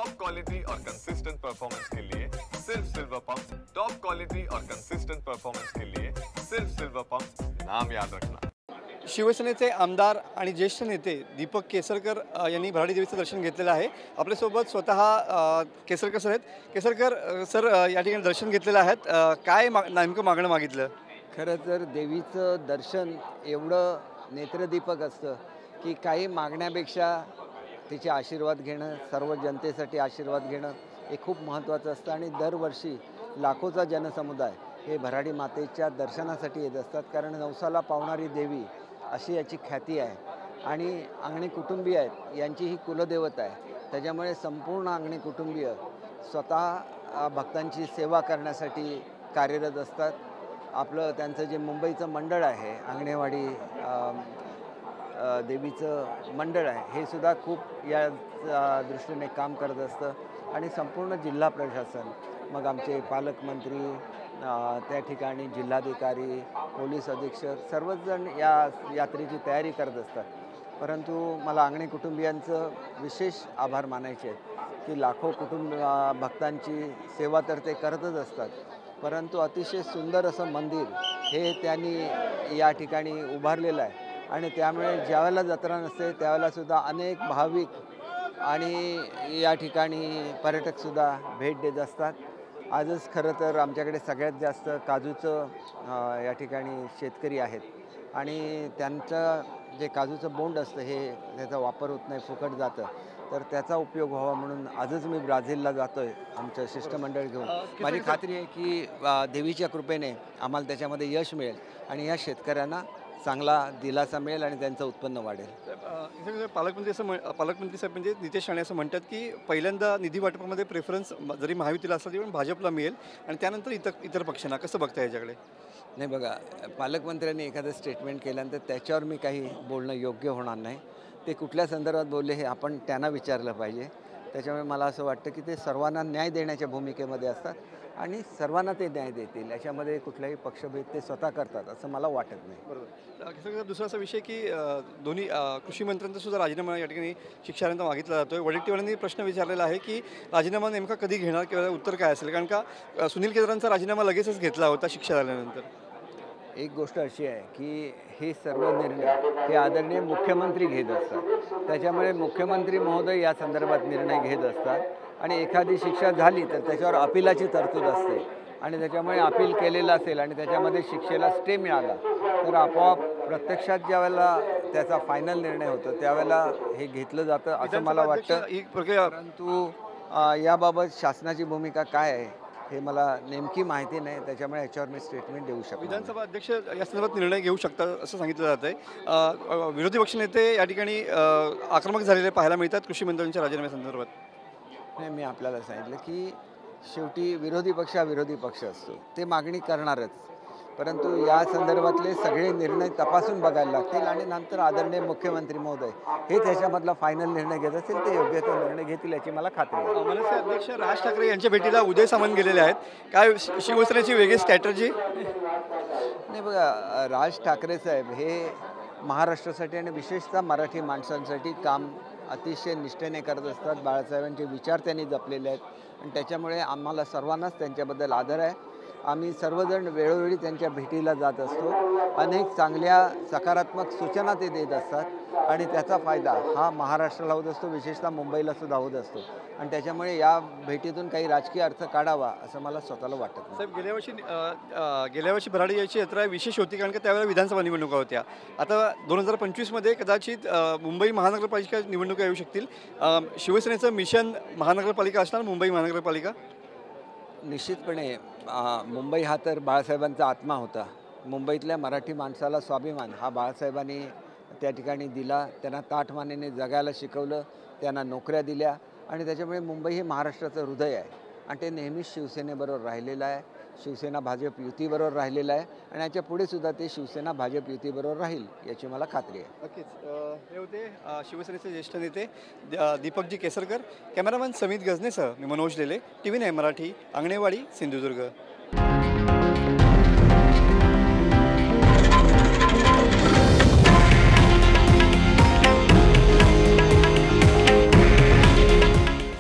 Top quality और consistent performance के लिए सिर्फ सिल्वर पंप। टॉप क्वालिटी और कंसिस्टेंट परफॉर्मेंस के लिए सिर्फ सिल्वर पंप, नाम याद रखना। शिवसेनेचे आमदार आणि ज्येष्ठ नेते दीपक केसरकर यांनी भराडी देवीचं दर्शन घेतलेलं आहे। आपल्यासोबत स्वतः केसरकर सर आहेत। केसरकर सर या ठिकाणी दर्शन घेतलेलं आहेत, काय नेमकं मागणं मागितलं? खरं तर देवीचं दर्शन एवढं नेत्रदीपक असतं की काही मागण्यापेक्षा तिचे आशीर्वाद घेणं, सर्व जनतेसाठी आशीर्वाद घेणं हे खूप महत्त्वाचं असतं। आणि दरवर्षी लाखोचा जनसमुदाय हे भराडी मातेच्या दर्शनासाठी येत असतात, कारण नवसाला पावणारी देवी अशी याची ख्याती आहे। आणि अंगणे कुटुंबीय आहेत, यांची ही कुलदेवता आहे, त्याच्यामुळे संपूर्ण अंगणे कुटुंबीय स्वतः भक्तांची सेवा करण्यासाठी कार्यरत असतात। आपलं त्यांचं जे मुंबईचं मंडळ आहे, अंगणेवाडी देवीचं मंडळ आहे, हे सुद्धा खूप या दृष्टीने काम करत असतं। आणि संपूर्ण जिल्हा प्रशासन, मग आमचे पालकमंत्री, त्या ठिकाणी जिल्हाधिकारी, पोलीस अधीक्षक सर्वच जण या यात्रेची तयारी करत असतात। परंतु मला अंगणे कुटुंबियांचं विशेष आभार मानायचे आहेत की लाखो भक्तांची सेवा तर ते करतच असतात, परंतु अतिशय सुंदर असं मंदिर हे त्यांनी या ठिकाणी उभारलेलं आहे। आणि त्यामुळे ज्यावेळेला जत्रा नसते त्यावेळेलासुद्धा अनेक भाविक आणि या ठिकाणी पर्यटकसुद्धा भेट देत असतात। आजच खरं तर आमच्याकडे सगळ्यात जास्त काजूचं या ठिकाणी शेतकरी आहेत आणि त्यांचं जे काजूचं बोंड असतं हे त्याचा वापर होत नाही, फुकट जातं, तर त्याचा उपयोग व्हावा म्हणून आजच मी ब्राझीलला जातो आहे आमचं शिष्टमंडळ घेऊन। माझी खात्री आहे की देवीच्या कृपेने आम्हाला त्याच्यामध्ये यश मिळेल आणि या शेतकऱ्यांना चांगला दिलासा मिळेल आणि त्यांचं उत्पन्न वाढेल। पालकमंत्री साहेब म्हणजे नितेश राणे असं म्हणतात की पहिल्यांदा निधी वाटपामध्ये प्रेफरन्स जरी महायुतीला असला तरी पण भाजपला मिळेल आणि त्यानंतर इतर पक्षांना, कसं बघता याच्याकडे? नाही बघा, पालकमंत्र्यांनी एखादं स्टेटमेंट केल्यानंतर त्याच्यावर मी काही बोलणं योग्य होणार नाही। ते कुठल्या संदर्भात बोलले हे आपण त्यांना विचारलं पाहिजे। त्याच्यामुळे मला असं वाटतं की ते सर्वांना न्याय देण्याच्या भूमिकेमध्ये असतात आणि सर्वांना ते न्याय देतील, याच्यामध्ये कुठलाही पक्षभेद ते स्वतः करतात असं मला वाटत नाही। बरोबर। दुसरा असा विषय की दोन्ही कृषी मंत्र्यांचा सुद्धा राजीनामा या ठिकाणी शिक्षकांना मागितला जातोय। वडेट्टीवारांनी प्रश्न विचारलेला आहे की राजीनामा नेमका कधी घेणार किंवा उत्तर काय असेल, कारण का सुनील केदारांचा राजीनामा लगेचच घेतला होता शिक्षा झाल्यानंतर। एक गोष्ट अशी आहे की हे सर्व निर्णय हे आदरणीय मुख्यमंत्री घेत असतात, त्याच्यामुळे मुख्यमंत्री महोदय या संदर्भात निर्णय घेत असतात। आणि एखादी शिक्षा झाली तर त्याच्यावर अपिलाची तरतूद असते आणि त्याच्यामुळे अपील केलेलं असेल आणि त्याच्यामध्ये शिक्षेला स्टे मिळाला तर आपोआप प्रत्यक्षात ज्यावेळेला त्याचा फायनल निर्णय होतो त्यावेळेला हे घेतलं जातं असं मला वाटतं। परंतु याबाबत शासनाची भूमिका काय आहे हे मला नेमकी माहिती नाही, त्याच्यामुळे याच्यावर मी स्टेटमेंट देऊ शकतो। विधानसभा अध्यक्ष या संदर्भात निर्णय घेऊ शकतात असं सांगितलं जात आहे। विरोधी पक्षनेते या ठिकाणी आक्रमक झालेले पाहायला मिळतात कृषी मंत्र्यांच्या राजीनाम्यासंदर्भात। नाही, मी आपल्याला सांगितलं की शेवटी विरोधी पक्ष हा विरोधी पक्ष असतो, ते मागणी करणारच, परंतु या संदर्भातले सगळे निर्णय तपासून बघायला लागतील आणि नंतर आदरणीय मुख्यमंत्री महोदय हे त्याच्यामधला फायनल निर्णय घेत असतील, ते योग्य तो निर्णय घेतील याची मला खात्री आहे। मनसे अध्यक्ष राज ठाकरे यांच्या भेटीला उदय सामंत गेलेले आहेत, काय शिवसेनेची वेगळी स्ट्रॅटर्जी? नाही बघा, राज ठाकरे साहेब हे महाराष्ट्रासाठी आणि विशेषतः मराठी माणसांसाठी काम अतिशय निष्ठेने करत असतात। बाळासाहेबांचे विचार त्यांनी जपलेले आहेत आणि त्याच्यामुळे आम्हाला सर्वांनाच त्यांच्याबद्दल आदर आहे। आम्ही सर्वजण वेळोवेळी त्यांच्या भेटीला जात असतो, अनेक चांगल्या सकारात्मक सूचना ते देत असतात आणि त्याचा फायदा हा महाराष्ट्राला होत असतो, विशेषतः मुंबईला सुद्धा होत असतो आणि त्याच्यामुळे या भेटीतून काही राजकीय अर्थ काढावा असं मला स्वतःला वाटत नाही। साहेब, गेल्या वर्षी भराडी याची यात्रा विशेष होती कारण का त्यावेळेला विधानसभा निवडणुका होत्या। आता 2025मध्ये कदाचित मुंबई महानगरपालिका निवडणुका येऊ शकतील। शिवसेनेचं मिशन महानगरपालिका असणार मुंबई महानगरपालिका? निश्चितपणे मुंबई हा तर बाळासाहेबांचा आत्मा होता। मुंबईतल्या मराठी माणसाला स्वाभिमान हा बाळासाहेबांनी त्या ठिकाणी दिला, त्यांना ताठमानेने जगायला शिकवलं, त्यांना नोकऱ्या दिल्या आणि त्याच्यामुळे मुंबई हे महाराष्ट्राचं हृदय आहे आणि ते नेहमीच शिवसेनेबरोबर राहिलेलं आहे। शिवसेना भाजप युतीबरोबर राहिलेलं आहे आणि याच्या पुढे सुद्धा ते शिवसेना भाजप युतीबरोबर राहील याची मला खात्री आहे। नक्कीच। हे होते शिवसेनेचे ज्येष्ठ नेते दीपकजी केसरकर। कॅमेरामॅन समित गजनेसह मी मनोज लेले, TV9 मराठी, अंगणेवाडी, सिंधुदुर्ग।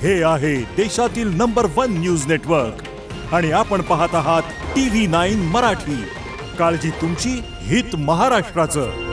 हे आहे देशातील नंबर 1 न्यूज नेटवर्क आणि आपण पाहत आहात TV9 मराठी. काळजी तुमची, हित महाराष्ट्राचं.